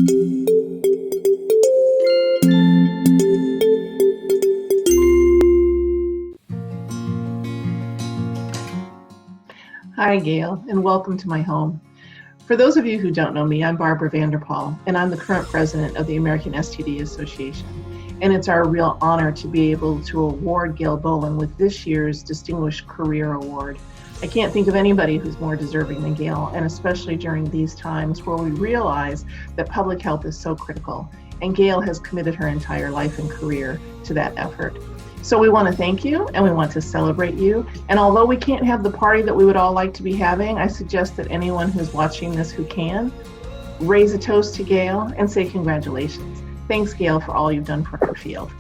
Hi, Gail, and welcome to my home. For those of you who don't know me, I'm Barbara Vanderpaul, and I'm the current president of the American STD Association. And it's our real honor to be able to award Gail Bolan with this year's Distinguished Career Award. I can't think of anybody who's more deserving than Gail, and especially during these times where we realize that public health is so critical, and Gail has committed her entire life and career to that effort. So we want to thank you and we want to celebrate you. And although we can't have the party that we would all like to be having, I suggest that anyone who's watching this who can, raise a toast to Gail and say congratulations. Thanks, Gail, for all you've done for her field.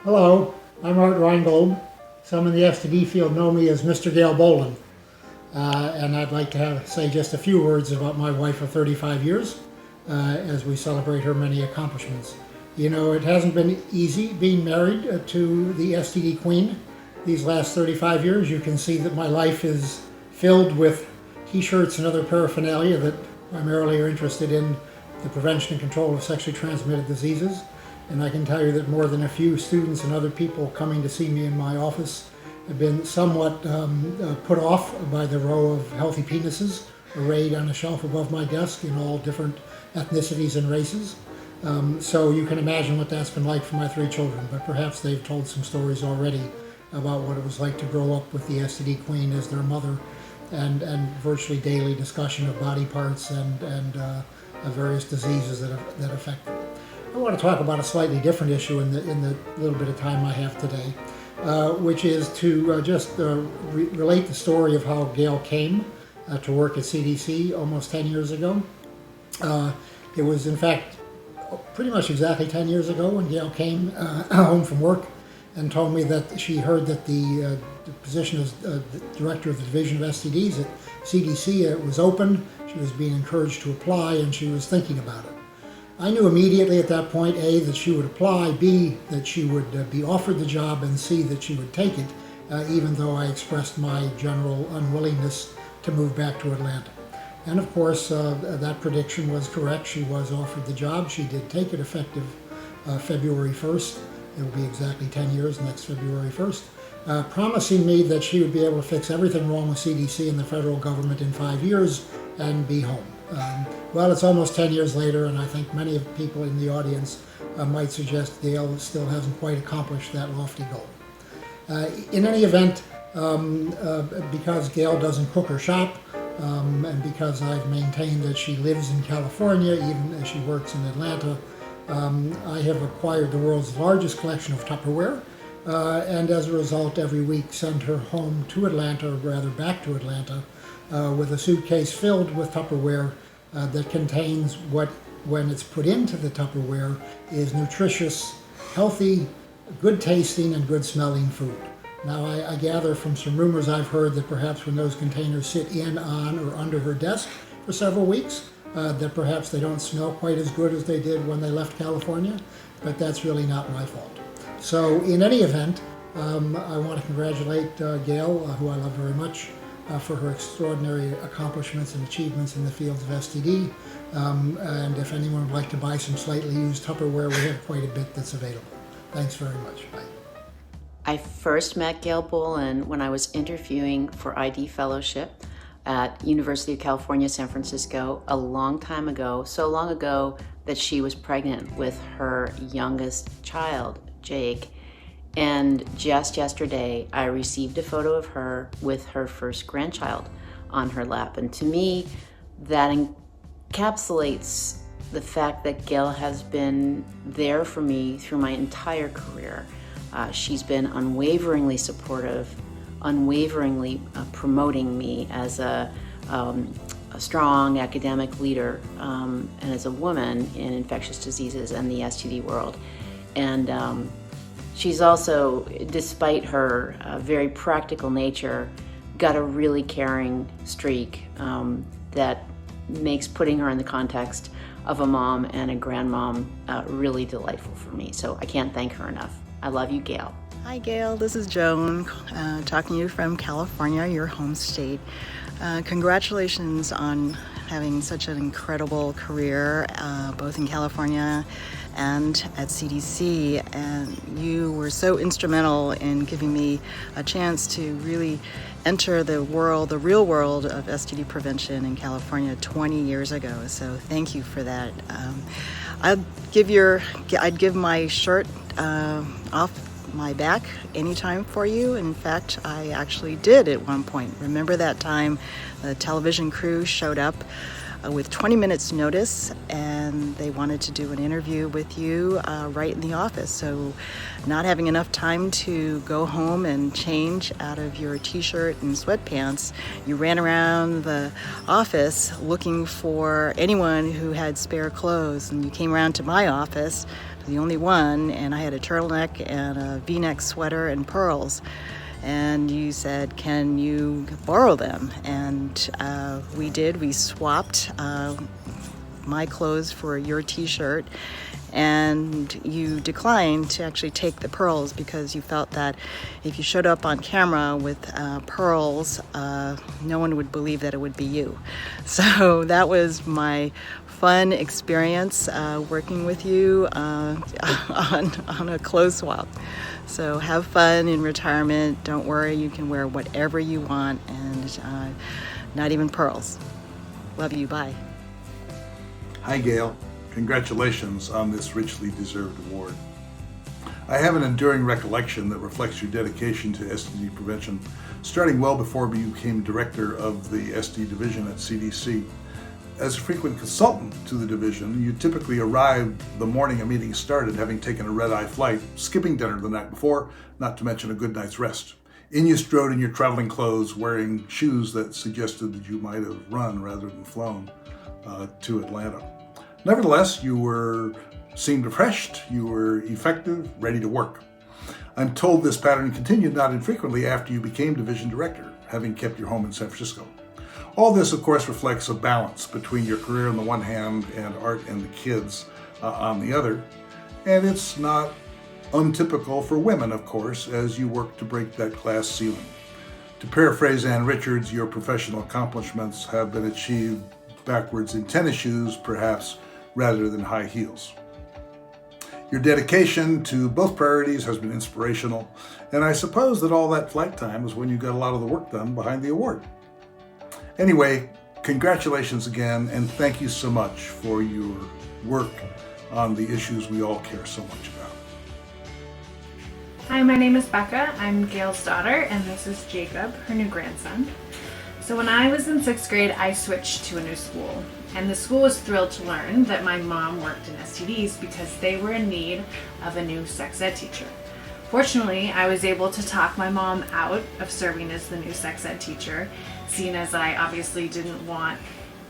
Hello, I'm Art Reingold. Some in the STD field know me as Mr. Gail Bolan. And I'd like to say just a few words about my wife of 35 years as we celebrate her many accomplishments. You know, it hasn't been easy being married to the STD Queen these last 35 years. You can see that my life is filled with t-shirts and other paraphernalia that primarily are interested in the prevention and control of sexually transmitted diseases. And I can tell you that more than a few students and other people coming to see me in my office have been somewhat put off by the row of healthy penises arrayed on a shelf above my desk in all different ethnicities and races. So you can imagine what that's been like for my 3 children, but perhaps they've told some stories already about what it was like to grow up with the STD Queen as their mother, and virtually daily discussion of body parts and various diseases that affect them. I want to talk about a slightly different issue in the little bit of time I have today, which is to just relate the story of how Gail came to work at CDC almost 10 years ago. It was, in fact, pretty much exactly 10 years ago when Gail came home from work and told me that she heard that the position as director of the Division of STDs at CDC was open. She was being encouraged to apply, and she was thinking about it. I knew immediately at that point, A, that she would apply, B, that she would be offered the job, and C, that she would take it, even though I expressed my general unwillingness to move back to Atlanta. And of course, that prediction was correct. She was offered the job. She did take it effective February 1st. It will be exactly 10 years next February 1st, promising me that she would be able to fix everything wrong with CDC and the federal government in 5 years and be home. Well, it's almost 10 years later, and I think many of the people in the audience might suggest Gail still hasn't quite accomplished that lofty goal. In any event, because Gail doesn't cook or shop, and because I've maintained that she lives in California, even as she works in Atlanta, I have acquired the world's largest collection of Tupperware, and as a result, every week send her home to Atlanta, or rather back to Atlanta, with a suitcase filled with Tupperware that contains what, when it's put into the Tupperware, is nutritious, healthy, good tasting, and good smelling food. Now, I gather from some rumors I've heard that perhaps when those containers sit in, on, or under her desk for several weeks, that perhaps they don't smell quite as good as they did when they left California, but that's really not my fault. So in any event, I want to congratulate Gail, who I love very much, for her extraordinary accomplishments and achievements in the fields of STD. And if anyone would like to buy some slightly used Tupperware, we have quite a bit that's available. Thanks very much. Bye. I first met Gail Bolan when I was interviewing for ID fellowship at University of California, San Francisco, a long time ago, so long ago that she was pregnant with her youngest child, Jake. And just yesterday, I received a photo of her with her first grandchild on her lap. And to me, that encapsulates the fact that Gail has been there for me through my entire career. She's been unwaveringly supportive, unwaveringly promoting me as a strong academic leader and as a woman in infectious diseases and the STD world. And she's also, despite her very practical nature, got a really caring streak that makes putting her in the context of a mom and a grandmom really delightful for me. So I can't thank her enough. I love you, Gail. Hi, Gail. This is Joan talking to you from California, your home state. Congratulations on having such an incredible career, both in California and at CDC, and you were so instrumental in giving me a chance to really enter the real world of STD prevention in California 20 years ago. So thank you for that. I'd give my shirt off my back anytime for you. In fact, I actually did at one point. Remember that time the television crew showed up with 20 minutes notice, and they wanted to do an interview with you right in the office. So not having enough time to go home and change out of your t-shirt and sweatpants, you ran around the office looking for anyone who had spare clothes, and you came around to my office, the only one, and I had a turtleneck and a v-neck sweater and pearls. And you said, can you borrow them? And we did. We swapped my clothes for your t-shirt, and you declined to actually take the pearls because you felt that if you showed up on camera with pearls, no one would believe that it would be you. So that was my fun experience working with you on a clothes swap. So have fun in retirement. Don't worry, you can wear whatever you want, and not even pearls. Love you, bye. Hi Gail, congratulations on this richly deserved award. I have an enduring recollection that reflects your dedication to STD prevention, starting well before you became director of the STD Division at CDC. As a frequent consultant to the division, you typically arrived the morning a meeting started, having taken a red-eye flight, skipping dinner the night before, not to mention a good night's rest. In you strode in your traveling clothes, wearing shoes that suggested that you might have run rather than flown to Atlanta. Nevertheless, you seemed refreshed, you were effective, ready to work. I'm told this pattern continued not infrequently after you became division director, having kept your home in San Francisco. All this, of course, reflects a balance between your career on the one hand and art and the kids on the other. And it's not untypical for women, of course, as you work to break that glass ceiling. To paraphrase Ann Richards, your professional accomplishments have been achieved backwards in tennis shoes, perhaps, rather than high heels. Your dedication to both priorities has been inspirational, and I suppose that all that flight time was when you got a lot of the work done behind the award. Anyway, congratulations again, and thank you so much for your work on the issues we all care so much about. Hi, my name is Becca. I'm Gail's daughter, and this is Jacob, her new grandson. So when I was in 6th grade, I switched to a new school, and the school was thrilled to learn that my mom worked in STDs because they were in need of a new sex ed teacher. Fortunately, I was able to talk my mom out of serving as the new sex ed teacher, seeing as I obviously didn't want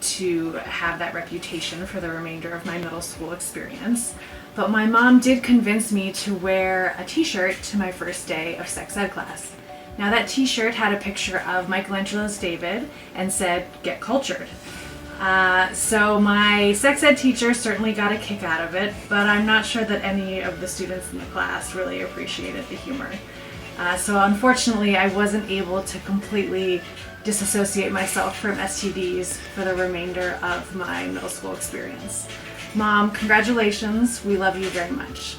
to have that reputation for the remainder of my middle school experience. But my mom did convince me to wear a t-shirt to my first day of sex ed class. Now that t-shirt had a picture of Michelangelo's David and said, "Get cultured." So my sex ed teacher certainly got a kick out of it, but I'm not sure that any of the students in the class really appreciated the humor. So unfortunately, I wasn't able to completely disassociate myself from STDs for the remainder of my middle school experience. Mom, congratulations. We love you very much.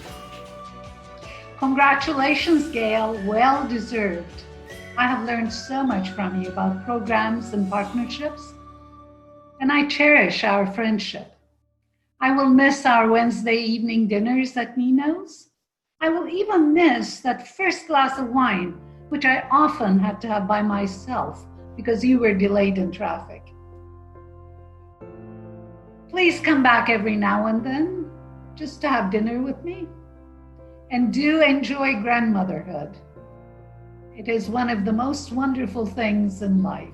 Congratulations, Gail. Well deserved. I have learned so much from you about programs and partnerships, and I cherish our friendship. I will miss our Wednesday evening dinners at Nino's. I will even miss that first glass of wine, which I often had to have by myself because you were delayed in traffic. Please come back every now and then just to have dinner with me. And do enjoy grandmotherhood. It is one of the most wonderful things in life.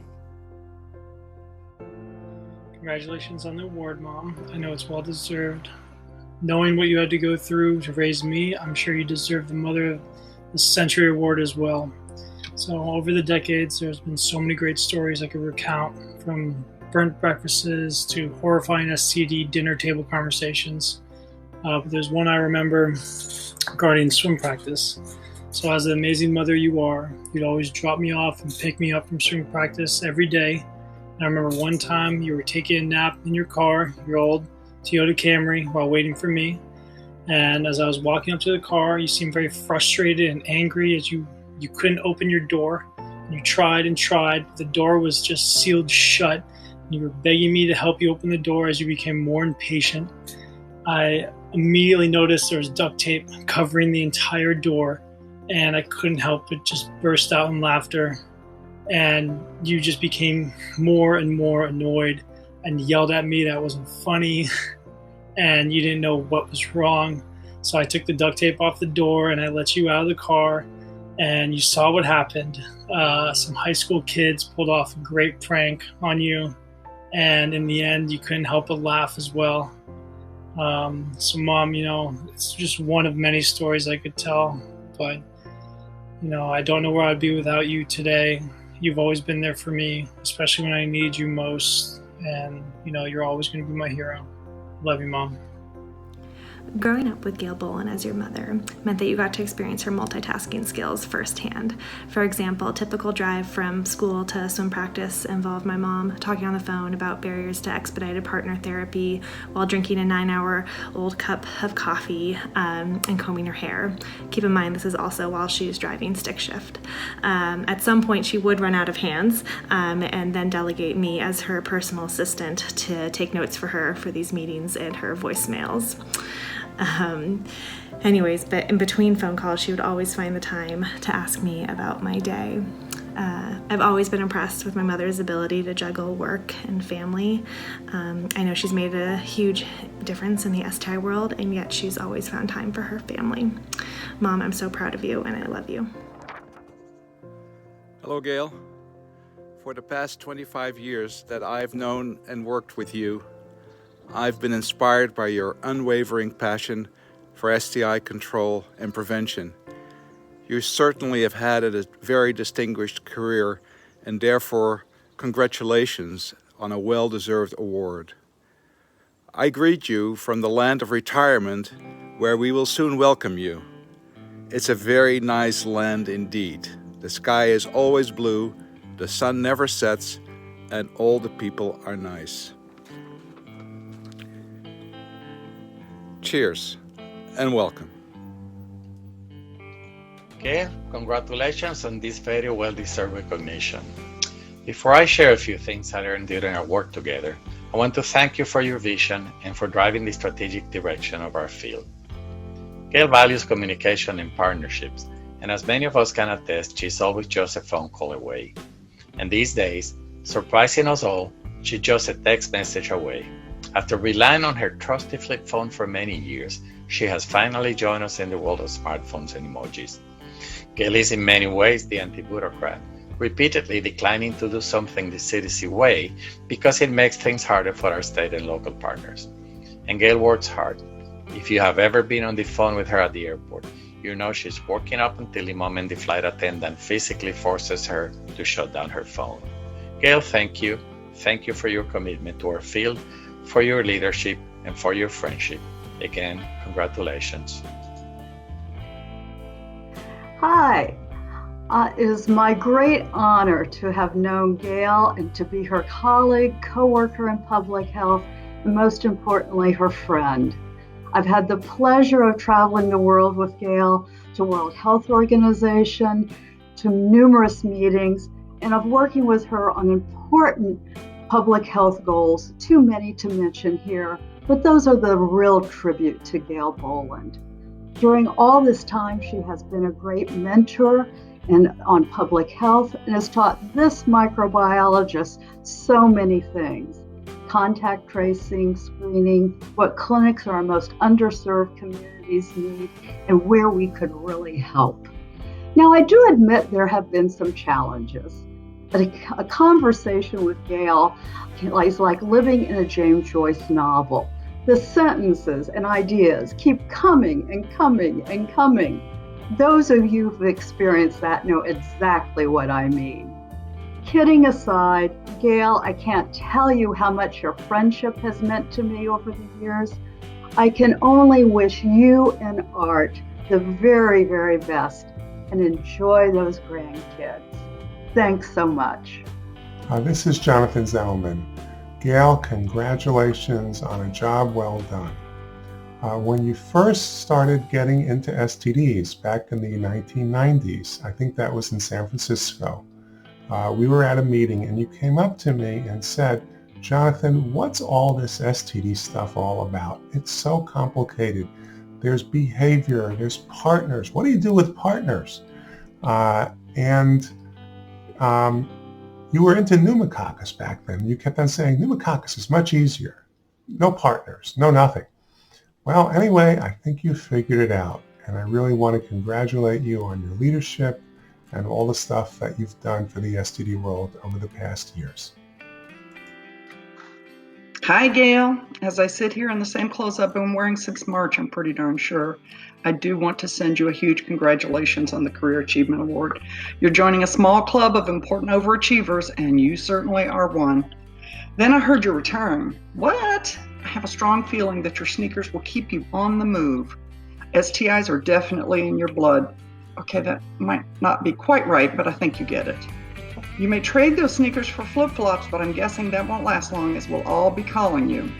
Congratulations on the award, Mom. I know it's well deserved. Knowing what you had to go through to raise me, I'm sure you deserve the Mother of the Century Award as well. So over the decades, there's been so many great stories I could recount, from burnt breakfasts to horrifying STD dinner table conversations. But there's one I remember regarding swim practice. So as the amazing mother you are, you'd always drop me off and pick me up from swim practice every day, And I remember one time you were taking a nap in your car, your old Toyota Camry, while waiting for me. And as I was walking up to the car, you seemed very frustrated and angry as you couldn't open your door. And you tried and tried, but the door was just sealed shut. And you were begging me to help you open the door as you became more impatient. I immediately noticed there was duct tape covering the entire door, and I couldn't help but just burst out in laughter. And you just became more and more annoyed and yelled at me that it wasn't funny and you didn't know what was wrong. So I took the duct tape off the door and I let you out of the car, and you saw what happened. Some high school kids pulled off a great prank on you, and in the end you couldn't help but laugh as well. So Mom, it's just one of many stories I could tell, but I don't know where I'd be without you today. You've always been there for me, especially when I needed you most, and you're always going to be my hero. Love you, Mom. Growing up with Gail Bolan as your mother meant that you got to experience her multitasking skills firsthand. For example, a typical drive from school to swim practice involved my mom talking on the phone about barriers to expedited partner therapy while drinking a 9-hour-old cup of coffee and combing her hair. Keep in mind, this is also while she was driving stick shift. At some point, she would run out of hands and then delegate me as her personal assistant to take notes for her for these meetings and her voicemails. But in between phone calls, she would always find the time to ask me about my day. I've always been impressed with my mother's ability to juggle work and family. I know she's made a huge difference in the STI world, and yet she's always found time for her family. Mom, I'm so proud of you, and I love you. Hello, Gail. For the past 25 years that I've known and worked with you, I've been inspired by your unwavering passion for STI control and prevention. You certainly have had a very distinguished career, and therefore, congratulations on a well-deserved award. I greet you from the land of retirement, where we will soon welcome you. It's a very nice land indeed. The sky is always blue, the sun never sets, and all the people are nice. Cheers and welcome. Gail, congratulations on this very well-deserved recognition. Before I share a few things I learned during our work together, I want to thank you for your vision and for driving the strategic direction of our field. Gail values communication and partnerships, and as many of us can attest, she's always just a phone call away. And these days, surprising us all, she's just a text message away. After relying on her trusty flip phone for many years, she has finally joined us in the world of smartphones and emojis. Gail is in many ways the anti-bureaucrat, repeatedly declining to do something the CDC way because it makes things harder for our state and local partners. And Gail works hard. If you have ever been on the phone with her at the airport, you know she's working up until the moment the flight attendant physically forces her to shut down her phone. Gail, thank you. Thank you for your commitment to our field, for your leadership, and for your friendship. Again, congratulations. Hi, it is my great honor to have known Gail and to be her colleague, coworker in public health, and most importantly, her friend. I've had the pleasure of traveling the world with Gail to World Health Organization, to numerous meetings, and of working with her on important public health goals, too many to mention here, but those are the real tribute to Gail Bolan. During all this time, she has been a great mentor on public health and has taught this microbiologist so many things: contact tracing, screening, what clinics our most underserved communities need, and where we could really help. Now, I do admit there have been some challenges. A conversation with Gail is like living in a James Joyce novel. The sentences and ideas keep coming and coming and coming. Those of you who've experienced that know exactly what I mean. Kidding aside, Gail, I can't tell you how much your friendship has meant to me over the years. I can only wish you and Art the very, very best and enjoy those grandkids. Thanks so much. This is Jonathan Zellman. Gail, congratulations on a job well done. When you first started getting into STDs back in the 1990s, I think that was in San Francisco, we were at a meeting and you came up to me and said, Jonathan, what's all this STD stuff all about? It's so complicated. There's behavior, there's partners. What do you do with partners? You were into pneumococcus back then. You kept on saying pneumococcus is much easier. No partners, no nothing. Well, anyway, I think you figured it out. And I really want to congratulate you on your leadership and all the stuff that you've done for the STD world over the past years. Hi, Gail. As I sit here in the same clothes I've been wearing since March, I'm pretty darn sure. I do want to send you a huge congratulations on the Career Achievement Award. You're joining a small club of important overachievers, and you certainly are one. Then I heard you're retiring. What? I have a strong feeling that your sneakers will keep you on the move. STIs are definitely in your blood. Okay, that might not be quite right, but I think you get it. You may trade those sneakers for flip-flops, but I'm guessing that won't last long as we'll all be calling you.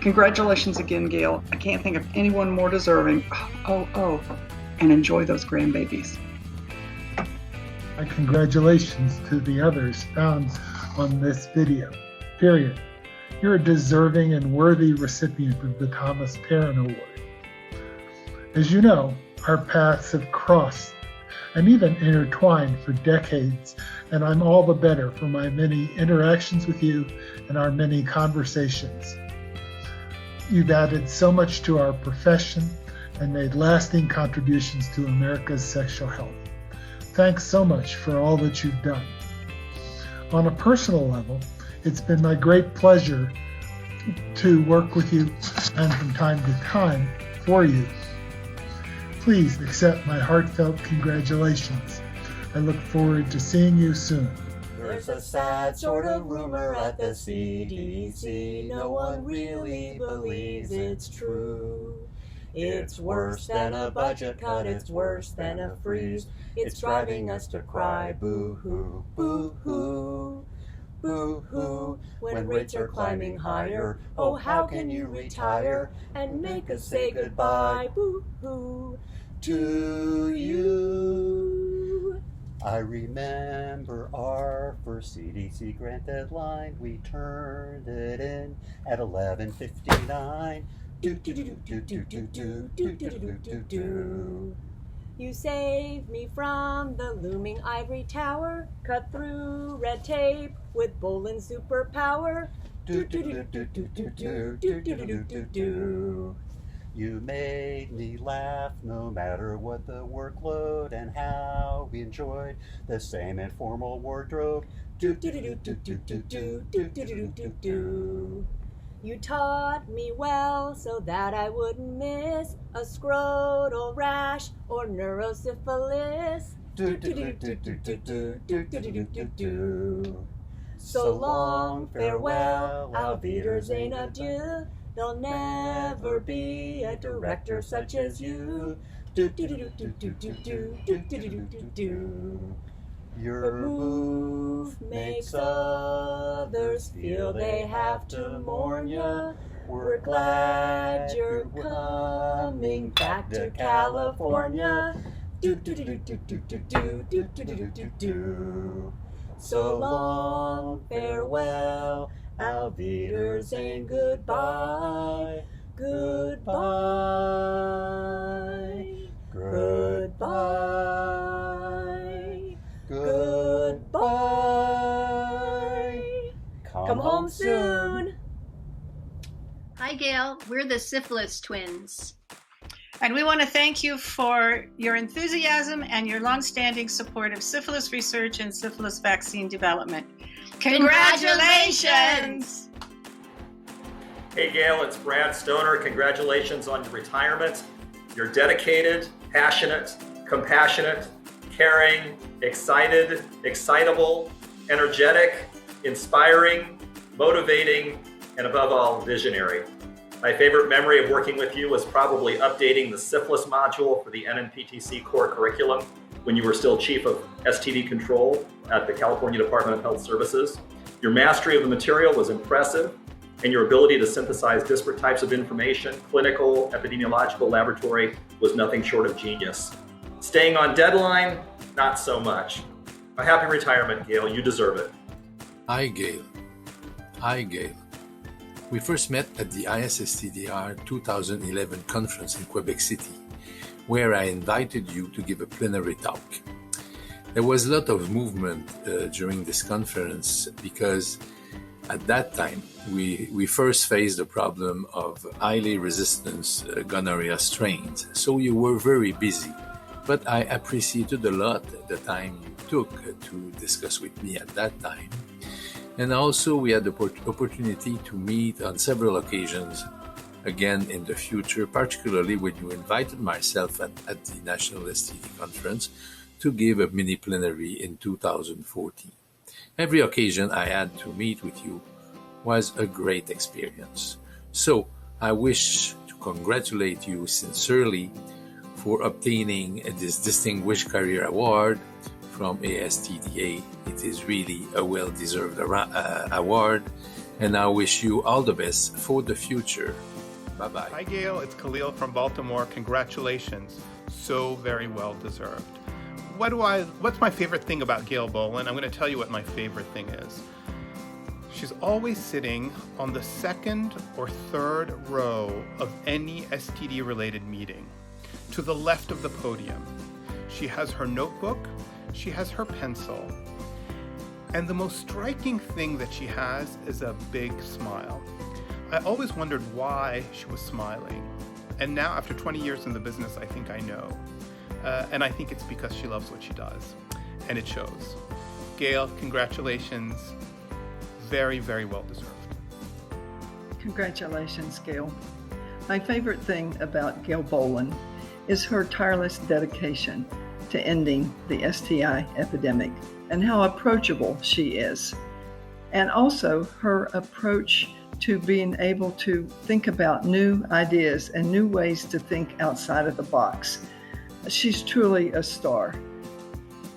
Congratulations again, Gail. I can't think of anyone more deserving. And enjoy those grandbabies. Congratulations to the others found on this video. Period. You're a deserving and worthy recipient of the Thomas Perrin Award. As you know, our paths have crossed and even intertwined for decades, and I'm all the better for my many interactions with you and our many conversations. You've added so much to our profession and made lasting contributions to America's sexual health. Thanks so much for all that you've done. On a personal level, it's been my great pleasure to work with you and from time to time for you. Please accept my heartfelt congratulations. I look forward to seeing you soon. There's a sad sort of rumor at the CDC. No one really believes it's true. It's worse than a budget cut, it's worse than a freeze. It's driving us to cry, boo-hoo, boo-hoo, boo-hoo. When rates are climbing higher, oh how can you retire and make us say goodbye, boo-hoo, to you. I remember our first CDC grant deadline. We turned it in at 11:59. Do. You saved me from the looming ivory tower, cut through red tape with Bolan superpower. Do. You made me laugh no matter what the workload and how we enjoyed the same informal wardrobe. Do. You taught me well so that I wouldn't miss a scrotal rash or neurosyphilis. So long, farewell, auf Wiedersehen, adieu. There'll never be a director such as you. Your move makes others feel they have to mourn ya. We're glad you're coming back to California. So long, farewell, auf Wiedersehen, goodbye, goodbye, goodbye, goodbye. Come home soon. Hi, Gail. We're the Syphilis Twins. And we want to thank you for your enthusiasm and your longstanding support of syphilis research and syphilis vaccine development. Congratulations! Hey, Gail, it's Brad Stoner. Congratulations on your retirement. You're dedicated, passionate, compassionate, caring, excited, excitable, energetic, inspiring, motivating, and above all, visionary. My favorite memory of working with you was probably updating the syphilis module for the NNPTC core curriculum when you were still chief of STD control at the California Department of Health Services. Your mastery of the material was impressive, and your ability to synthesize disparate types of information, clinical, epidemiological, laboratory, was nothing short of genius. Staying on deadline, not so much. A happy retirement, Gail. You deserve it. Hi, Gail. Hi, Gail. We first met at the ASTDA 2011 conference in Quebec City, where I invited you to give a plenary talk. There was a lot of movement during this conference because at that time, we first faced the problem of highly resistant gonorrhea strains, so you were very busy. But I appreciated a lot the time you took to discuss with me at that time. And also we had the opportunity to meet on several occasions again in the future, particularly when you invited myself at the National STD Conference to give a mini plenary in 2014. Every occasion I had to meet with you was a great experience. So I wish to congratulate you sincerely for obtaining this Distinguished Career Award from ASTDA. It is really a well-deserved award, and I wish you all the best for the future. Bye-bye. Hi, Gail. It's Khalil from Baltimore. Congratulations. So very well deserved. What's my favorite thing about Gail Bolan? I'm going to tell you what my favorite thing is. She's always sitting on the second or third row of any STD-related meeting, to the left of the podium. She has her notebook, she has her pencil, and the most striking thing that she has is a big smile. I always wondered why she was smiling, and now after 20 years in the business, I think I know. And I think it's because she loves what she does, and it shows. Gail, congratulations. Very, very well deserved. Congratulations, Gail. My favorite thing about Gail Bolan is her tireless dedication to ending the STI epidemic and how approachable she is. And also her approach to being able to think about new ideas and new ways to think outside of the box. She's truly a star.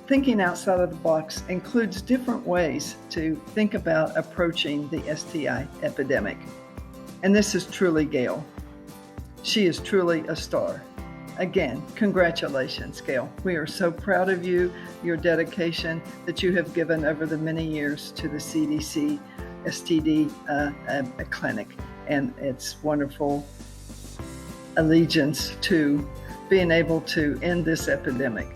Thinking outside of the box includes different ways to think about approaching the STI epidemic. And this is truly Gail. She is truly a star. Again, congratulations, Gail. We are so proud of you, your dedication that you have given over the many years to the CDC STD clinic, and its wonderful allegiance to being able to end this epidemic.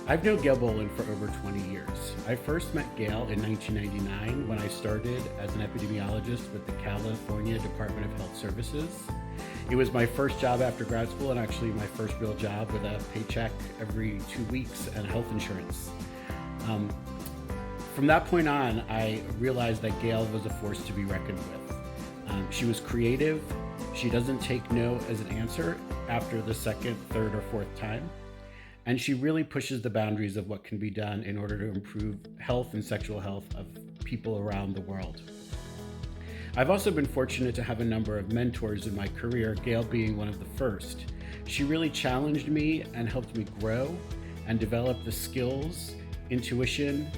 I've known Gail Bolan for over 20 years. I first met Gail in 1999 when I started as an epidemiologist with the California Department of Health Services. It was my first job after grad school and actually my first real job with a paycheck every 2 weeks and health insurance. From that point on, I realized that Gail was a force to be reckoned with. She was creative. She doesn't take no as an answer after the second, third, or fourth time. And she really pushes the boundaries of what can be done in order to improve health and sexual health of people around the world. I've also been fortunate to have a number of mentors in my career, Gail being one of the first. She really challenged me and helped me grow and develop the skills, intuition,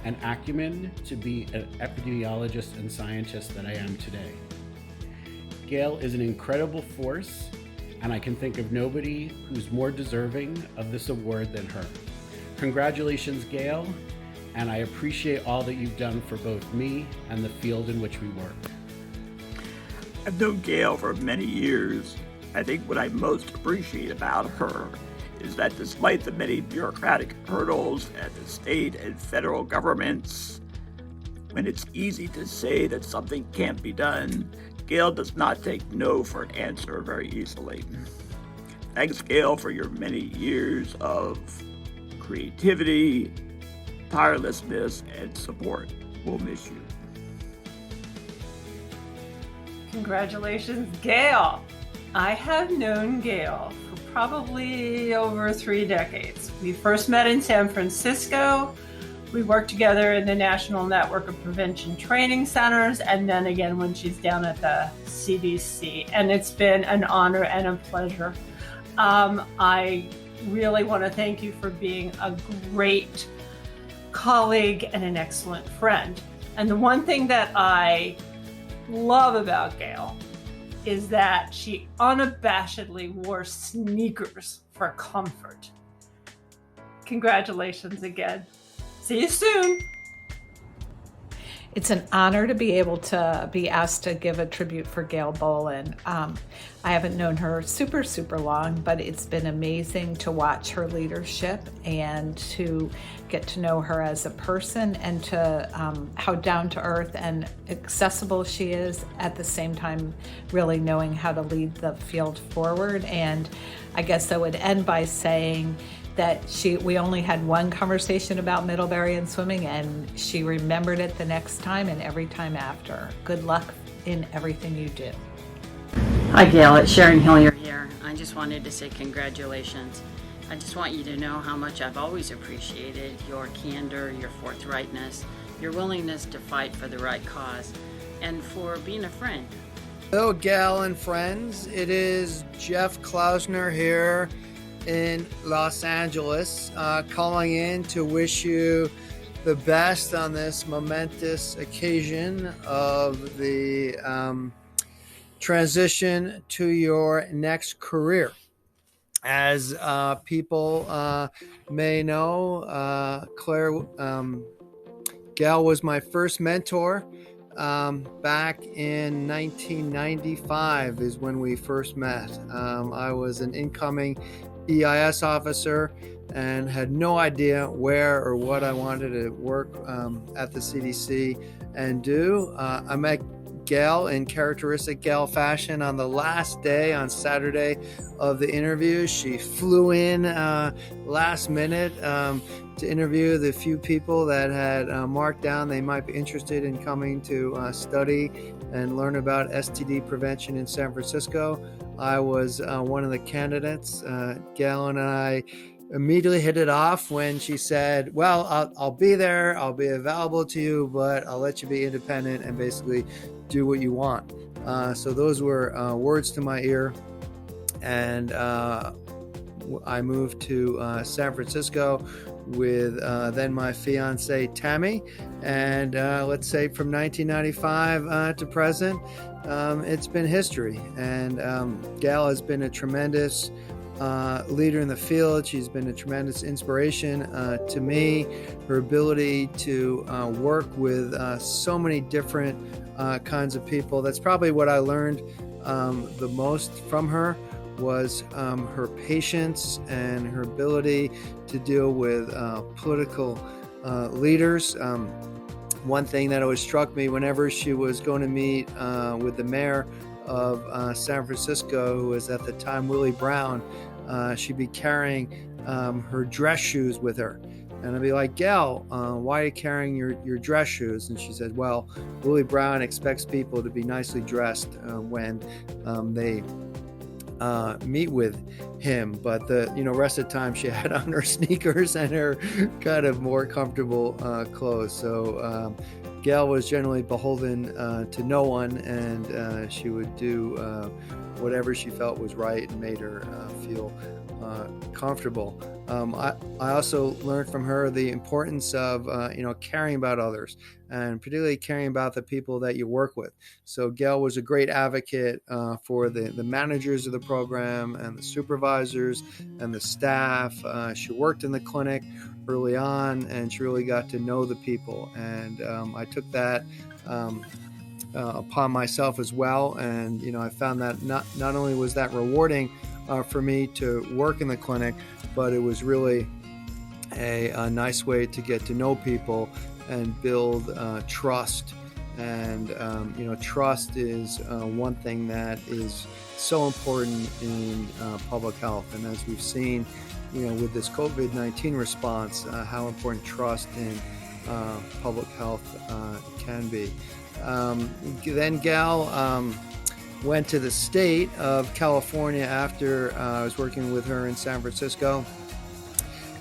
and acumen to be an epidemiologist and scientist that I am today. Gail is an incredible force, and I can think of nobody who's more deserving of this award than her. Congratulations, Gail, and I appreciate all that you've done for both me and the field in which we work. I've known Gail for many years. I think what I most appreciate about her is that despite the many bureaucratic hurdles at the state and federal governments, when it's easy to say that something can't be done, Gail does not take no for an answer very easily. Thanks, Gail, for your many years of creativity, tirelessness, and support. We'll miss you. Congratulations, Gail. I have known Gail for probably over 3 decades. We first met in San Francisco. We worked together in the National Network of Prevention Training Centers, and then again when she's down at the CDC. And it's been an honor and a pleasure. I really want to thank you for being a great colleague and an excellent friend. And the one thing that I love about Gail is that she unabashedly wore sneakers for comfort. Congratulations again. See you soon. It's an honor to be able to be asked to give a tribute for Gail Bolan. I haven't known her super long, but it's been amazing to watch her leadership and to get to know her as a person and to how down to earth and accessible she is, at the same time really knowing how to lead the field forward. And I guess I would end by saying that we only had one conversation about Middlebury and swimming, and she remembered it the next time and every time after. Good luck in everything you do. Hi Gail, it's Sharon Hillier here. I just wanted to say congratulations. I just want you to know how much I've always appreciated your candor, your forthrightness, your willingness to fight for the right cause, and for being a friend. Hello Gail and friends, it is Jeff Klausner here in Los Angeles, calling in to wish you the best on this momentous occasion of the transition to your next career. As people may know, Gail was my first mentor. Back in 1995 is when we first met. I was an incoming EIS officer and had no idea where or what I wanted to work at the CDC and do. I met Gail in characteristic Gail fashion on the last day, on Saturday of the interview. She flew in last minute to interview the few people that had marked down they might be interested in coming to study and learn about STD prevention in San Francisco. I was one of the candidates. Gail and I immediately hit it off when she said, well, I'll be there, I'll be available to you, but I'll let you be independent and basically do what you want. So those were words to my ear. And I moved to San Francisco with then my fiance Tammy, and let's say from 1995 to present, it's been history. And Gail has been a tremendous leader in the field. She's been a tremendous inspiration to me. Her ability to work with so many different kinds of people. That's probably what I learned the most from her, was her patience and her ability to deal with political leaders. One thing that always struck me whenever she was going to meet with the mayor of San Francisco, who was at the time Willie Brown, she'd be carrying her dress shoes with her. And I'd be like, Gail, why are you carrying your dress shoes? And she said, well, Willie Brown expects people to be nicely dressed when they meet with him. But the rest of the time she had on her sneakers and her kind of more comfortable clothes. So Gail was generally beholden to no one, and she would do whatever she felt was right and made her feel comfortable. I also learned from her the importance of caring about others, and particularly caring about the people that you work with. So Gail was a great advocate for the managers of the program and the supervisors and the staff. She worked in the clinic early on, and she really got to know the people. And I took that upon myself as well. And I found that not only was that rewarding for me to work in the clinic, but it was really a nice way to get to know people and build trust. And trust is one thing that is so important in public health. And as we've seen, with this COVID-19 response, how important trust in public health can be. Then Gail went to the state of California after I was working with her in San Francisco.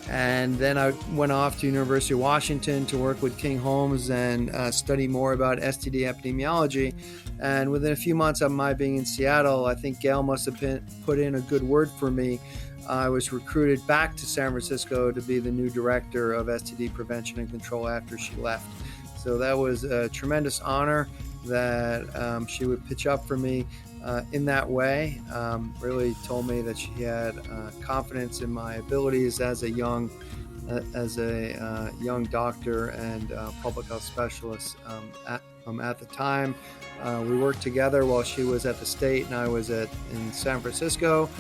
And then I went off to University of Washington to work with King Holmes and study more about STD epidemiology. And within a few months of my being in Seattle, I think Gail must have put in a good word for me I was recruited back to San Francisco to be the new director of STD Prevention and Control after she left. So that was a tremendous honor that she would pitch up for me in that way. Really told me that she had confidence in my abilities as a young doctor and public health specialist at the time. We worked together while she was at the state and I was in San Francisco.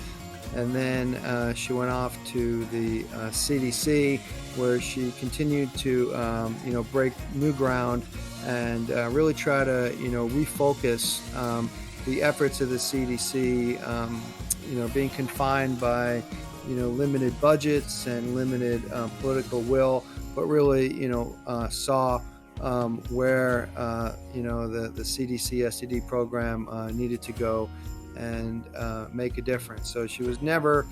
And then she went off to the CDC, where she continued to, break new ground and really try to, refocus the efforts of the CDC, being confined by, limited budgets and limited political will, but really, saw where, the CDC STD program needed to go and make a difference. So she was never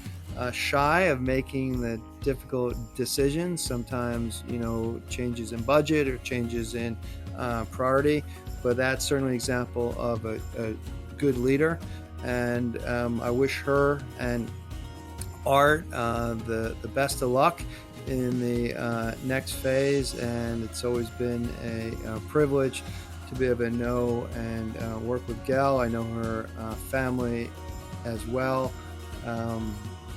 shy of making the difficult decisions, sometimes, changes in budget or changes in priority, but that's certainly an example of a good leader. And I wish her and Art the best of luck in the next phase, and it's always been a privilege to be able to know and work with Gail. I know her family as well.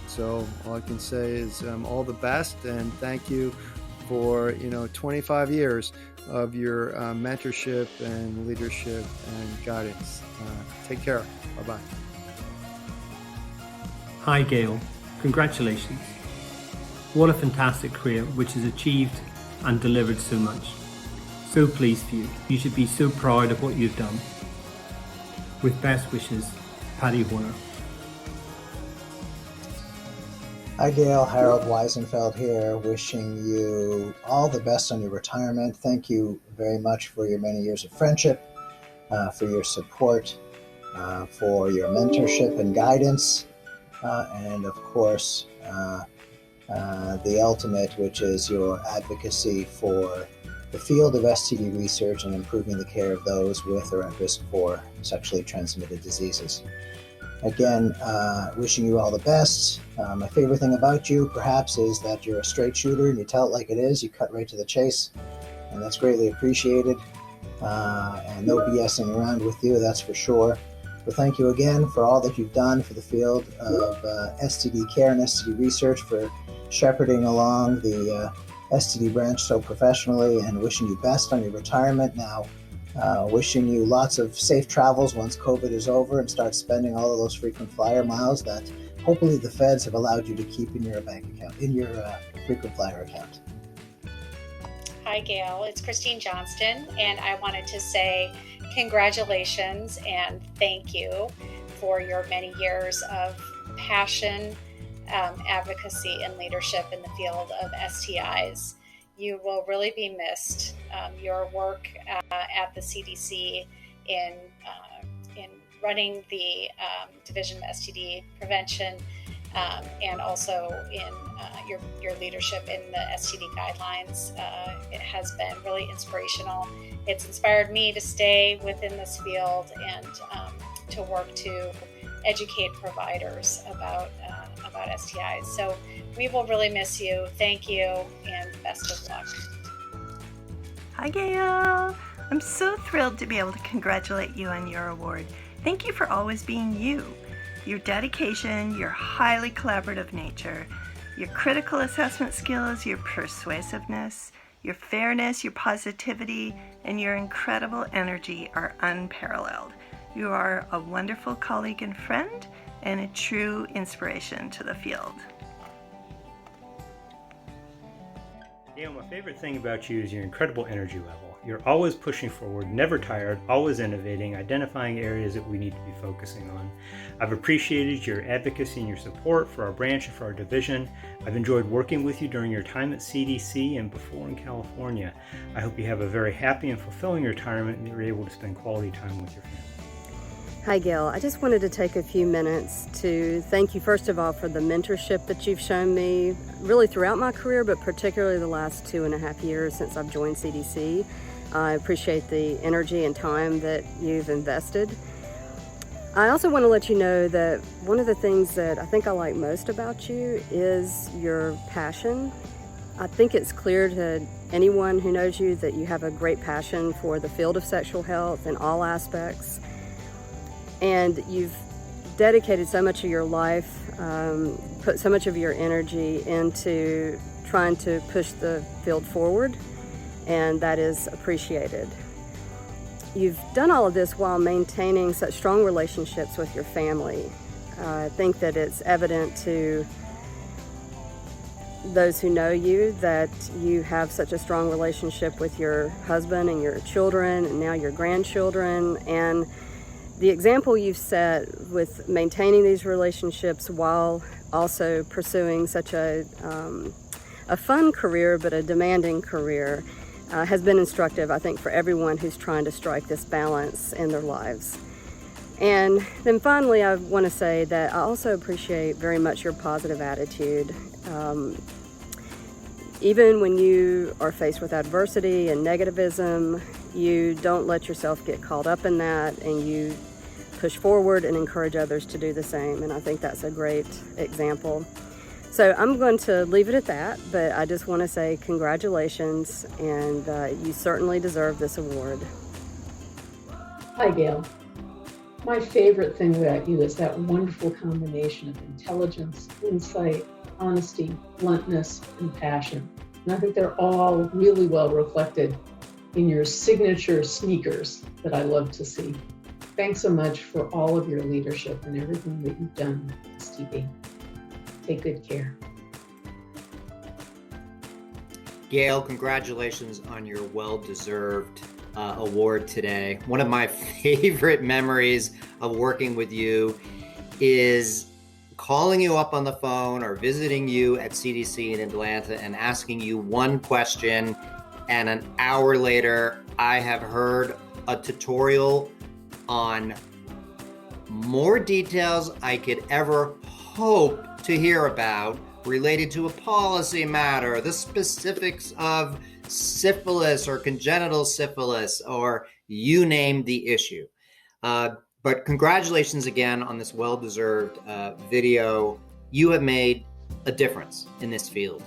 So all I can say is all the best, and thank you for 25 years of your mentorship and leadership and guidance. Take care. Bye-bye. Hi Gail, congratulations. What a fantastic career which has achieved and delivered so much. So pleased for you. You should be so proud of what you've done. With best wishes, Patty Horner. Hi Gail, Harold Weisenfeld here, wishing you all the best on your retirement. Thank you very much for your many years of friendship, for your support, for your mentorship and guidance, and of course, the ultimate, which is your advocacy for the field of STD research and improving the care of those with or at risk for sexually transmitted diseases. Again, wishing you all the best. My favorite thing about you, perhaps, is that you're a straight shooter and you tell it like it is. You cut right to the chase, and that's greatly appreciated. And no BSing around with you, that's for sure. So thank you again for all that you've done for the field of STD care and STD research, for shepherding along the STD branch so professionally, and wishing you best on your retirement now. Wishing you lots of safe travels once COVID is over and start spending all of those frequent flyer miles that hopefully the feds have allowed you to keep in your bank account, in your frequent flyer account. Hi Gail, it's Christine Johnston, and I wanted to say congratulations and thank you for your many years of passion, advocacy, and leadership in the field of STIs. You will really be missed. Your work at the CDC in running the Division of STD Prevention, and also in your leadership in the STD guidelines, it has been really inspirational. It's inspired me to stay within this field and to work to educate providers about STIs. So we will really miss you. Thank you, and best of luck. Hi Gail! I'm so thrilled to be able to congratulate you on your award. Thank you for always being you. Your dedication, your highly collaborative nature, your critical assessment skills, your persuasiveness, your fairness, your positivity, and your incredible energy are unparalleled. You are a wonderful colleague and friend, and a true inspiration to the field. Gail, my favorite thing about you is your incredible energy level. You're always pushing forward, never tired, always innovating, identifying areas that we need to be focusing on. I've appreciated your advocacy and your support for our branch and for our division. I've enjoyed working with you during your time at CDC and before in California. I hope you have a very happy and fulfilling retirement and you're able to spend quality time with your family. Hi Gail, I just wanted to take a few minutes to thank you first of all for the mentorship that you've shown me really throughout my career, but particularly the last 2.5 years since I've joined CDC. I appreciate the energy and time that you've invested. I also want to let you know that one of the things that I think I like most about you is your passion. I think it's clear to anyone who knows you that you have a great passion for the field of sexual health in all aspects. And you've dedicated so much of your life, put so much of your energy into trying to push the field forward, and that is appreciated. You've done all of this while maintaining such strong relationships with your family. I think that it's evident to those who know you that you have such a strong relationship with your husband and your children and now your grandchildren, and the example you've set with maintaining these relationships while also pursuing such a fun career but a demanding career has been instructive, I think, for everyone who's trying to strike this balance in their lives. And then finally, I want to say that I also appreciate very much your positive attitude. Even when you are faced with adversity and negativism, you don't let yourself get caught up in that, and you push forward and encourage others to do the same. And I think that's a great example. So I'm going to leave it at that, but I just want to say congratulations, and you certainly deserve this award. Hi, Gail. My favorite thing about you is that wonderful combination of intelligence, insight, honesty, bluntness, and passion. And I think they're all really well reflected in your signature sneakers that I love to see. Thanks so much for all of your leadership and everything that you've done with STD. Take good care. Gail, congratulations on your well-deserved award today. One of my favorite memories of working with you is calling you up on the phone or visiting you at CDC in Atlanta and asking you one question, and an hour later, I have heard a tutorial on more details I could ever hope to hear about related to a policy matter, the specifics of syphilis or congenital syphilis, or you name the issue. But congratulations again on this well-deserved video. You have made a difference in this field.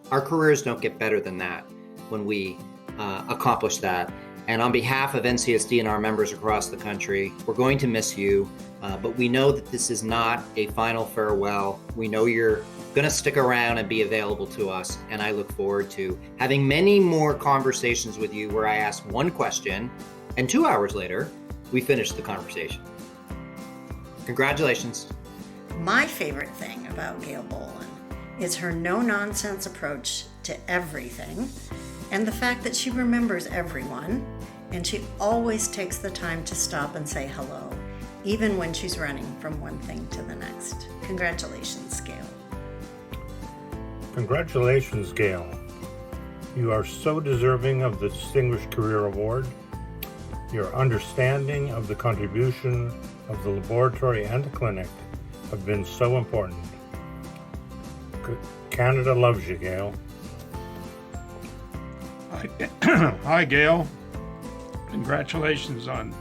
Our careers don't get better than that when we accomplish that. And on behalf of NCSD and our members across the country, we're going to miss you, but we know that this is not a final farewell. We know you're going to stick around and be available to us, and I look forward to having many more conversations with you where I ask one question, and 2 hours later, we finish the conversation. Congratulations. My favorite thing about Gail Bolan is her no-nonsense approach to everything, and the fact that she remembers everyone, and she always takes the time to stop and say hello, even when she's running from one thing to the next. Congratulations, Gail. Congratulations, Gail. You are so deserving of the Distinguished Career Award. Your understanding of the contribution of the laboratory and the clinic have been so important. Canada loves you, Gail. Hi, Gail. Congratulations on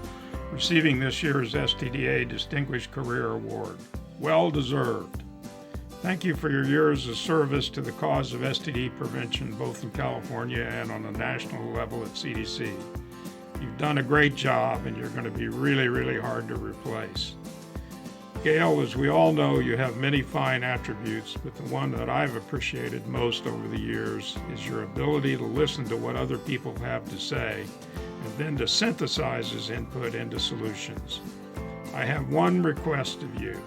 receiving this year's STDA Distinguished Career Award. Well deserved. Thank you for your years of service to the cause of STD prevention, both in California and on a national level at CDC. You've done a great job, and you're going to be really, really hard to replace. Gail, as we all know, you have many fine attributes, but the one that I've appreciated most over the years is your ability to listen to what other people have to say and then to synthesize his input into solutions. I have one request of you.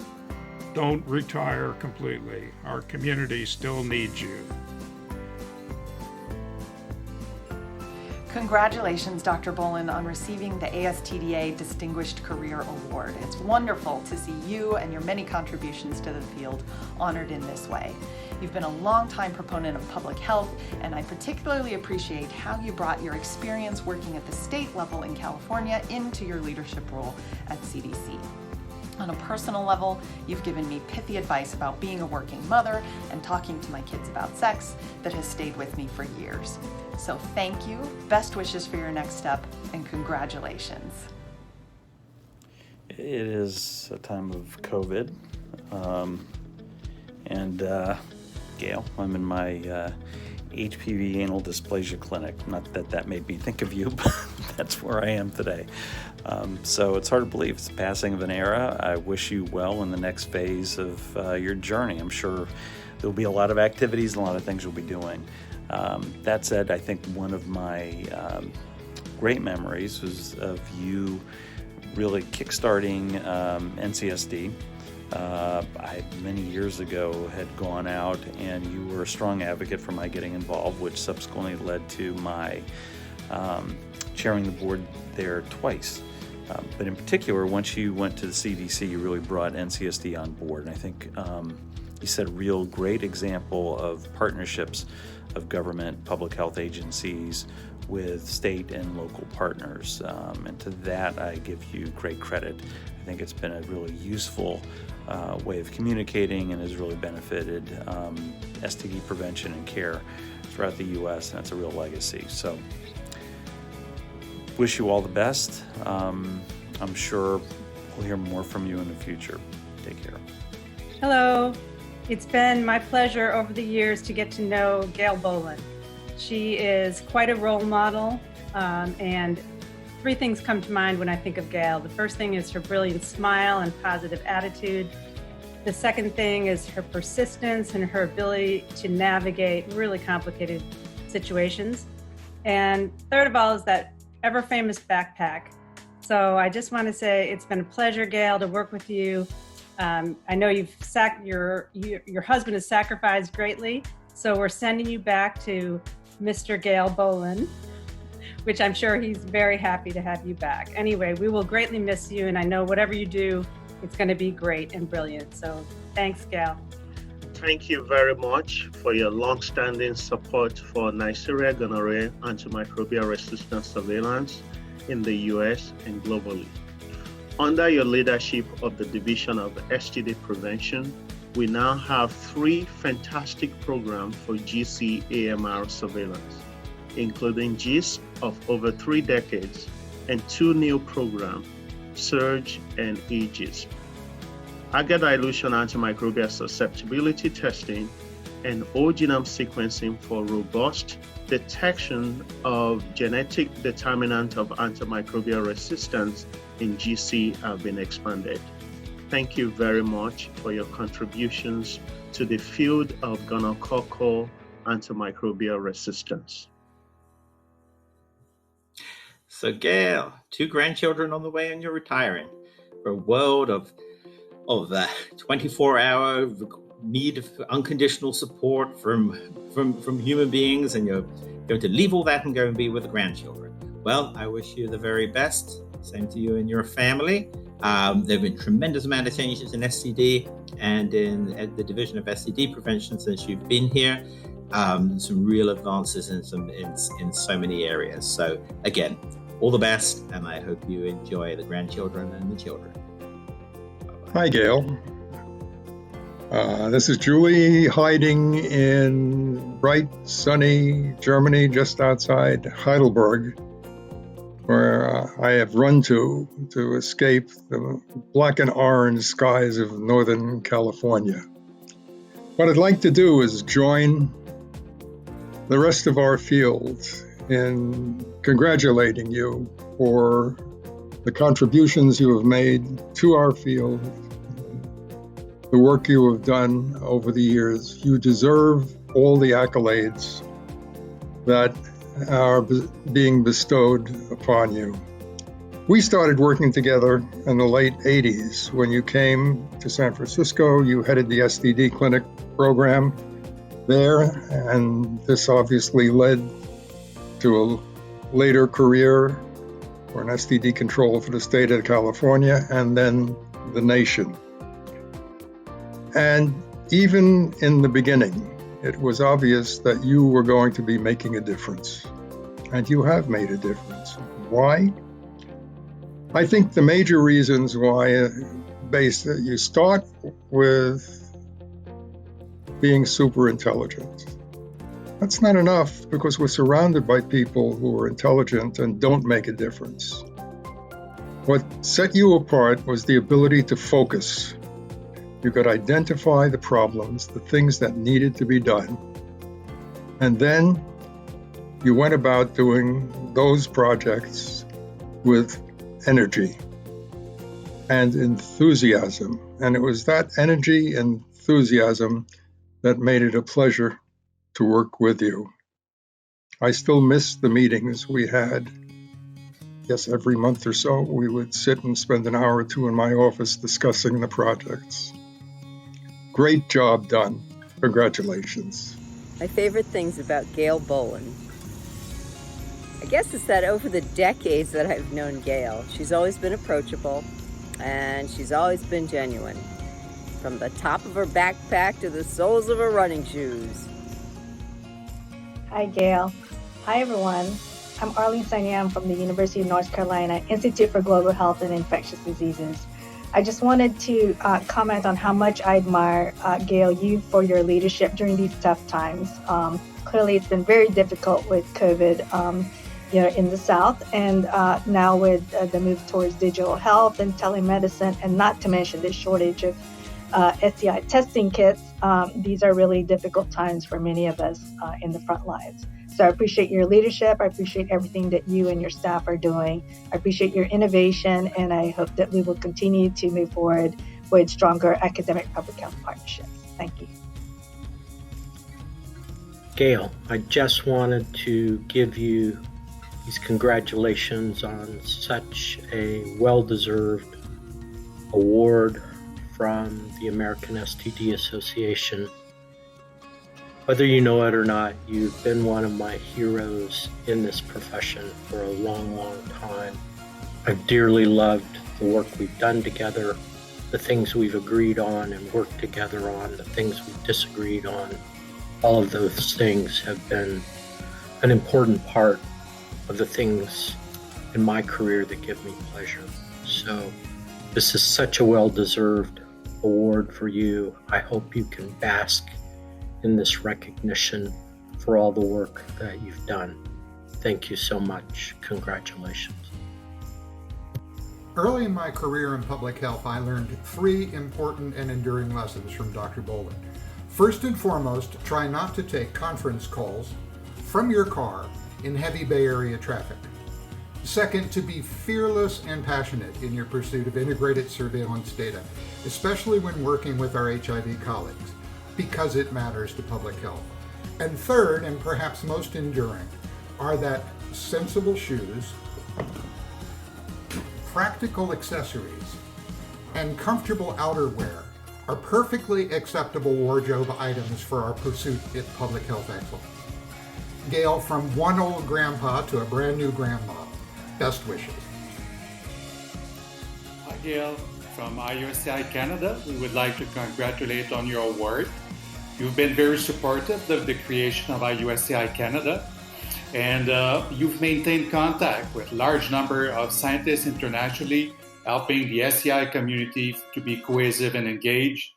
Don't retire completely. Our community still needs you. Congratulations, Dr. Bolan, on receiving the ASTDA Distinguished Career Award. It's wonderful to see you and your many contributions to the field honored in this way. You've been a longtime proponent of public health, and I particularly appreciate how you brought your experience working at the state level in California into your leadership role at CDC. On a personal level, you've given me pithy advice about being a working mother and talking to my kids about sex that has stayed with me for years. So thank you, best wishes for your next step, and congratulations. It is a time of COVID. Gail, I'm in my HPV anal dysplasia clinic. Not that that made me think of you, but that's where I am today. So it's hard to believe it's the passing of an era. I wish you well in the next phase of your journey. I'm sure there'll be a lot of activities and a lot of things you'll be doing. That said, I think one of my great memories was of you really kickstarting NCSD. I, many years ago, had gone out and you were a strong advocate for my getting involved, which subsequently led to my chairing the board there twice. But in particular, once you went to the CDC, you really brought NCSD on board. And I think you set a real great example of partnerships of government, public health agencies with state and local partners. And to that, I give you great credit. I think it's been a really useful way of communicating and has really benefited STD prevention and care throughout the U.S., and that's a real legacy. So wish you all the best. I'm sure we'll hear more from you in the future. Take care. Hello. It's been my pleasure over the years to get to know Gail Bolan. She is quite a role model, and three things come to mind when I think of Gail. The first thing is her brilliant smile and positive attitude. The second thing is her persistence and her ability to navigate really complicated situations. And third of all is that ever famous backpack. So I just want to say it's been a pleasure, Gail, to work with you. I know your husband has sacrificed greatly, so we're sending you back to Mr. Gail Bolan, which I'm sure he's very happy to have you back. Anyway, we will greatly miss you, and I know whatever you do, it's going to be great and brilliant. So thanks, Gail. Thank you very much for your long-standing support for Neisseria gonorrhea antimicrobial resistance surveillance in the US and globally. Under your leadership of the Division of STD Prevention, we now have 3 fantastic programs for GC-AMR surveillance, including GISP of over 3 decades and 2 new programs, SURGE and eGISP. Agar dilution antimicrobial susceptibility testing and whole genome sequencing for robust detection of genetic determinant of antimicrobial resistance in GC have been expanded. Thank you very much for your contributions to the field of gonococcal antimicrobial resistance. So Gail, 2 grandchildren on the way and you're retiring. For a world of 24-hour need of unconditional support from human beings, and you're going to leave all that and go and be with the grandchildren. Well, I wish you the very best. Same to you and your family. There have been tremendous amount of changes in STD and in the Division of STD Prevention since you've been here. Some real advances in so many areas. So again, all the best, and I hope you enjoy the grandchildren and the children. Hi, Gail. This is Julie, hiding in bright, sunny Germany, just outside Heidelberg, where I have run to escape the black and orange skies of Northern California. What I'd like to do is join the rest of our field in congratulating you for the contributions you have made to our field, the work you have done over the years. You deserve all the accolades that are being bestowed upon you. We started working together in the late 80s. When you came to San Francisco, you headed the STD clinic program there, and this obviously led to a later career for an STD control for the state of California and then the nation. And even in the beginning, it was obvious that you were going to be making a difference. And you have made a difference. Why? I think the major reasons why you start with being super intelligent. That's not enough, because we're surrounded by people who are intelligent and don't make a difference. What set you apart was the ability to focus. You could identify the problems, the things that needed to be done, and then you went about doing those projects with energy and enthusiasm. And it was that energy and enthusiasm that made it a pleasure to work with you. I still miss the meetings we had. Yes, every month or so, we would sit and spend an hour or two in my office discussing the projects. Great job done. Congratulations. My favorite things about Gail Bolan. I guess it's that over the decades that I've known Gail, she's always been approachable and she's always been genuine. From the top of her backpack to the soles of her running shoes. Hi, Gail. Hi, everyone. I'm Arlene Sanyam from the University of North Carolina Institute for Global Health and Infectious Diseases. I just wanted to comment on how much I admire, Gail, you for your leadership during these tough times. Clearly, it's been very difficult with COVID, in the South, and now with the move towards digital health and telemedicine, and not to mention the shortage of STI testing kits. These are really difficult times for many of us in the front lines. So I appreciate your leadership. I appreciate everything that you and your staff are doing. I appreciate your innovation, and I hope that we will continue to move forward with stronger academic public health partnerships. Thank you. Gail, I just wanted to give you these congratulations on such a well-deserved award from the American STD Association. Whether you know it or not, you've been one of my heroes in this profession for a long, long time. I've dearly loved the work we've done together, the things we've agreed on and worked together on, the things we've disagreed on. All of those things have been an important part of the things in my career that give me pleasure. So this is such a well-deserved award for you. I hope you can bask in this recognition for all the work that you've done. Thank you so much. Congratulations. Early in my career in public health, I learned 3 important and enduring lessons from Dr. Bolan. First and foremost, try not to take conference calls from your car in heavy Bay Area traffic. Second, to be fearless and passionate in your pursuit of integrated surveillance data, especially when working with our HIV colleagues, because it matters to public health. And third, and perhaps most enduring, are that sensible shoes, practical accessories, and comfortable outerwear are perfectly acceptable wardrobe items for our pursuit at public health excellence. Gail, from one old grandpa to a brand new grandma, best wishes. Hi Gail, from IUSCI Canada, we would like to congratulate on your award. You've been very supportive of the creation of IUSCI Canada, and you've maintained contact with a large number of scientists internationally, helping the STI community to be cohesive and engaged.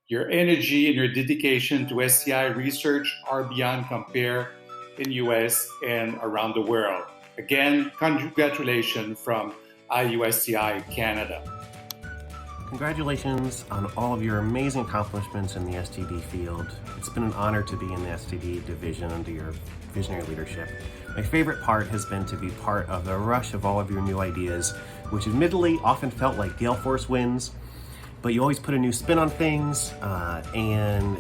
Your energy and your dedication to STI research are beyond compare in US and around the world. Again, congratulations from IUSCI Canada. Congratulations on all of your amazing accomplishments in the STD field. It's been an honor to be in the STD division under your visionary leadership. My favorite part has been to be part of the rush of all of your new ideas, which admittedly often felt like gale force winds, but you always put a new spin on things, and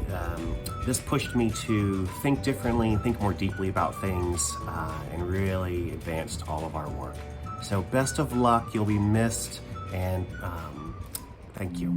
this pushed me to think differently and think more deeply about things, and really advanced all of our work. So best of luck, you'll be missed, and thank you.